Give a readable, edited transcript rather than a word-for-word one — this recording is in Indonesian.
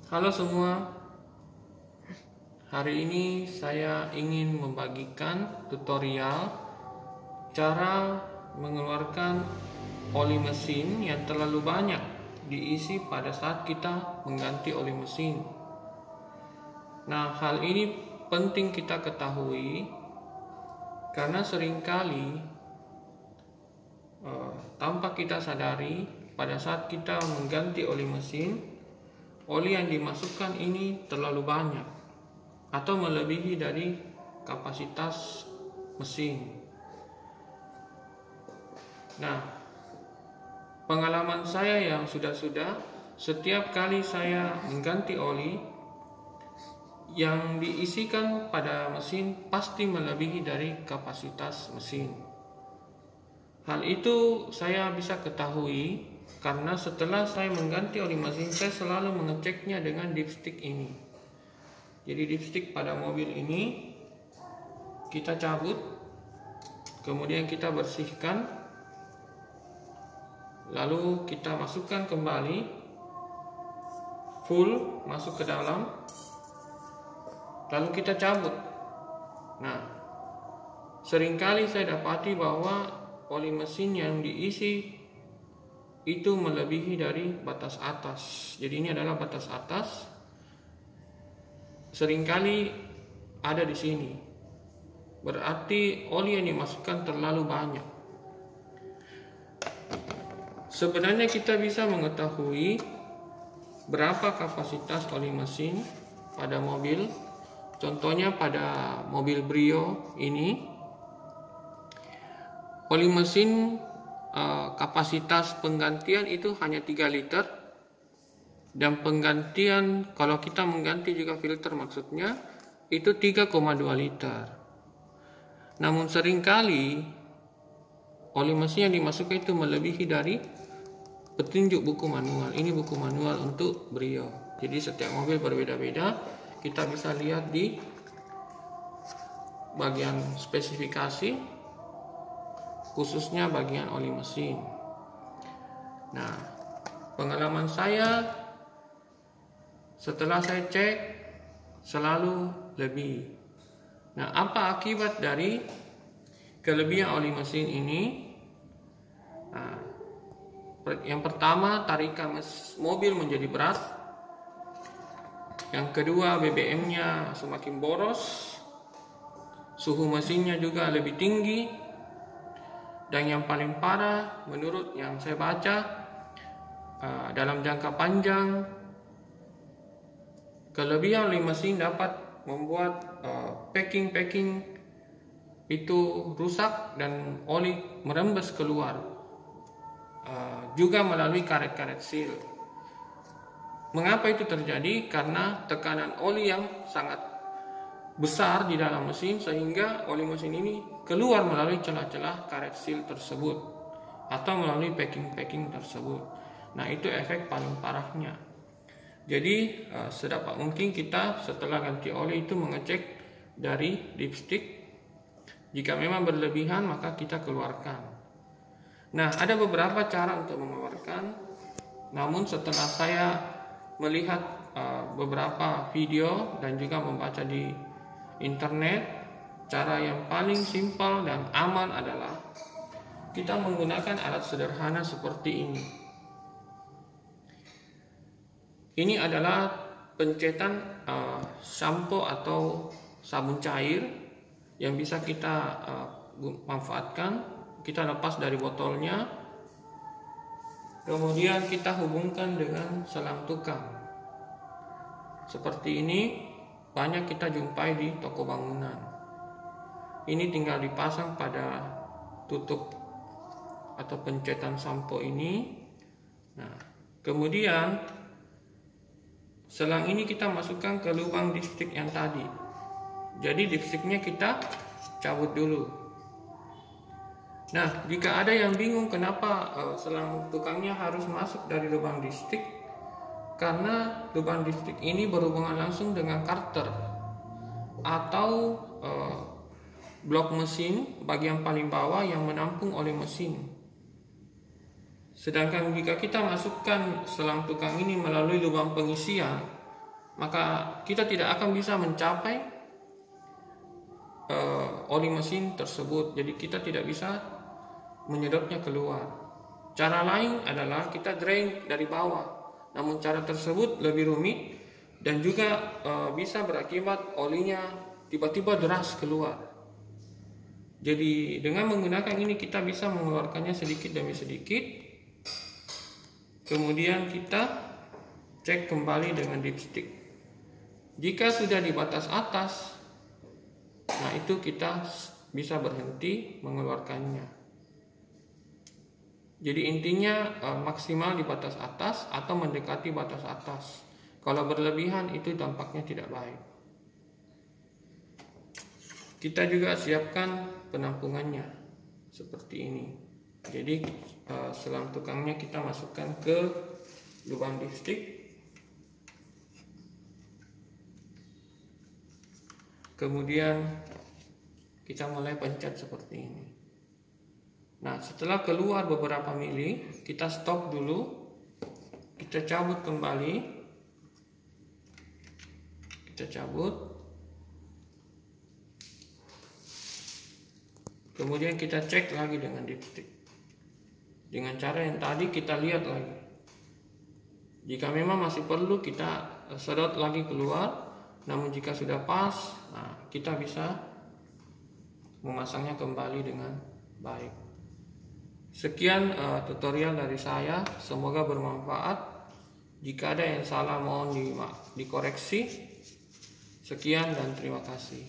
Halo semua, hari ini saya ingin membagikan tutorial cara mengeluarkan oli mesin yang terlalu banyak diisi pada saat kita mengganti oli mesin. Nah, hal ini penting kita ketahui karena seringkali tanpa kita sadari pada saat kita mengganti oli mesin, oli yang dimasukkan ini terlalu banyak atau melebihi dari kapasitas mesin. Nah, pengalaman saya yang sudah setiap kali saya mengganti oli, yang diisikan pada mesin pasti melebihi dari kapasitas mesin. Hal itu saya bisa ketahui karena setelah saya mengganti oli mesin, saya selalu mengeceknya dengan dipstick ini. Jadi dipstick pada mobil ini kita cabut, kemudian kita bersihkan, lalu kita masukkan kembali full masuk ke dalam, lalu kita cabut. Nah, seringkali saya dapati bahwa oli mesin yang diisi itu melebihi dari batas atas. Jadi ini adalah batas atas. Seringkali ada di sini. Berarti oli yang dimasukkan terlalu banyak. Sebenarnya kita bisa mengetahui berapa kapasitas oli mesin pada mobil. Contohnya pada mobil Brio ini, oli mesin kapasitas penggantian itu hanya 3 liter, dan penggantian kalau kita mengganti juga filter maksudnya itu 3,2 liter. Namun seringkali oli mesin yang dimasukkan itu melebihi dari petunjuk buku manual. Ini buku manual untuk Brio. Jadi setiap mobil berbeda-beda. Kita bisa lihat di bagian spesifikasi, khususnya bagian oli mesin. Nah, pengalaman saya setelah saya cek selalu lebih. Nah, apa akibat dari kelebihan oli mesin ini? Nah, yang pertama, tarikan mobil menjadi berat. Yang kedua, BBM-nya semakin boros. Suhu mesinnya juga lebih tinggi. Dan yang paling parah, menurut yang saya baca, dalam jangka panjang, kelebihan oli mesin dapat membuat packing itu rusak dan oli merembes keluar, juga melalui karet-karet seal. Mengapa itu terjadi? Karena tekanan oli yang sangat besar di dalam mesin, sehingga oli mesin ini keluar melalui celah-celah karet seal tersebut atau melalui packing tersebut. Nah, itu efek paling parahnya. Jadi sedapat mungkin kita setelah ganti oli itu mengecek dari dipstick. Jika memang berlebihan maka kita keluarkan. Nah, ada beberapa cara untuk mengeluarkan. Namun setelah saya melihat beberapa video dan juga membaca di internet, cara yang paling simpel dan aman adalah kita menggunakan alat sederhana seperti ini. Ini adalah pencetan sampo atau sabun cair yang bisa kita manfaatkan. Kita lepas dari botolnya, kemudian kita hubungkan dengan selang tukang. Seperti ini banyak kita jumpai di toko bangunan. Ini tinggal dipasang pada tutup atau pencetan sampo ini. Nah, kemudian selang ini kita masukkan ke lubang dipstick yang tadi. Jadi dipsticknya kita cabut dulu. Nah, jika ada yang bingung kenapa selang tukangnya harus masuk dari lubang dipstick, karena lubang dipstick ini berhubungan langsung dengan karter atau blok mesin bagian paling bawah yang menampung oli mesin. Sedangkan jika kita masukkan selang tukang ini melalui lubang pengisian, maka kita tidak akan bisa mencapai oli mesin tersebut. Jadi kita tidak bisa menyedotnya keluar. Cara lain adalah kita drain dari bawah, namun cara tersebut lebih rumit dan juga bisa berakibat olinya tiba-tiba deras keluar. Jadi dengan menggunakan ini kita bisa mengeluarkannya sedikit demi sedikit. Kemudian kita cek kembali dengan dipstick. Jika sudah di batas atas, nah itu kita bisa berhenti mengeluarkannya. Jadi intinya maksimal di batas atas atau mendekati batas atas. Kalau berlebihan itu dampaknya tidak baik. Kita juga siapkan penampungannya seperti ini. Jadi selang tukangnya kita masukkan ke lubang dipstick. Kemudian kita mulai pencet seperti ini. Nah, setelah keluar beberapa mili, kita stop dulu. Kita cabut kembali. Kita cabut. Kemudian kita cek lagi dengan dipstick. Dengan cara yang tadi kita lihat lagi. Jika memang masih perlu kita sedot lagi keluar. Namun jika sudah pas, nah, kita bisa memasangnya kembali dengan baik. Sekian tutorial dari saya, semoga bermanfaat. Jika ada yang salah mohon dikoreksi. Sekian dan terima kasih.